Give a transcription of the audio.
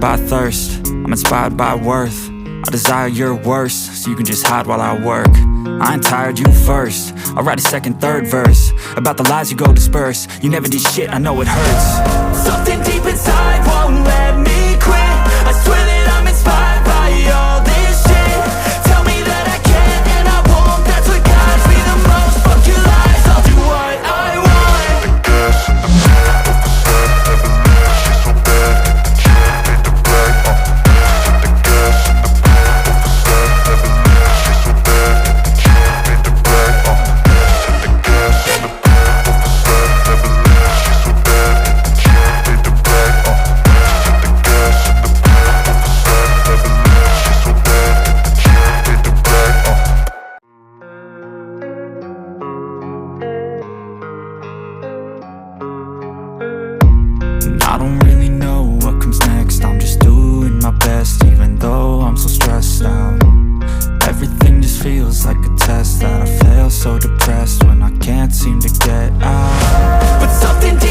by thirst, I'm inspired by worth. I desire your worst, so you can just hide while I work. I ain't tired, you first. I'll write a second, third verse about the lies you go disperse. You never did shit, I know it hurts. Something deep inside won't let me quit. I swear that I'm inspired by all this shit. Tell me that I can and I won't. That's what guides me the most. Fuck your lies, I'll do what I want. The gas in the back of the set. Never leave, she's so bad. She made the brag, the gas in the back of the set. Never leave, she's so bad. She made the brag, the gas in the back of the set. Never leave, she's so bad. She made the brag, the gas in the back of the set. Never leave, she's so bad. She made the brag, I don't really know what comes next. I'm just doing my best, even though I'm so stressed out. Everything just feels like a test that I fail, so depressed when I can't seem to get out. But something deep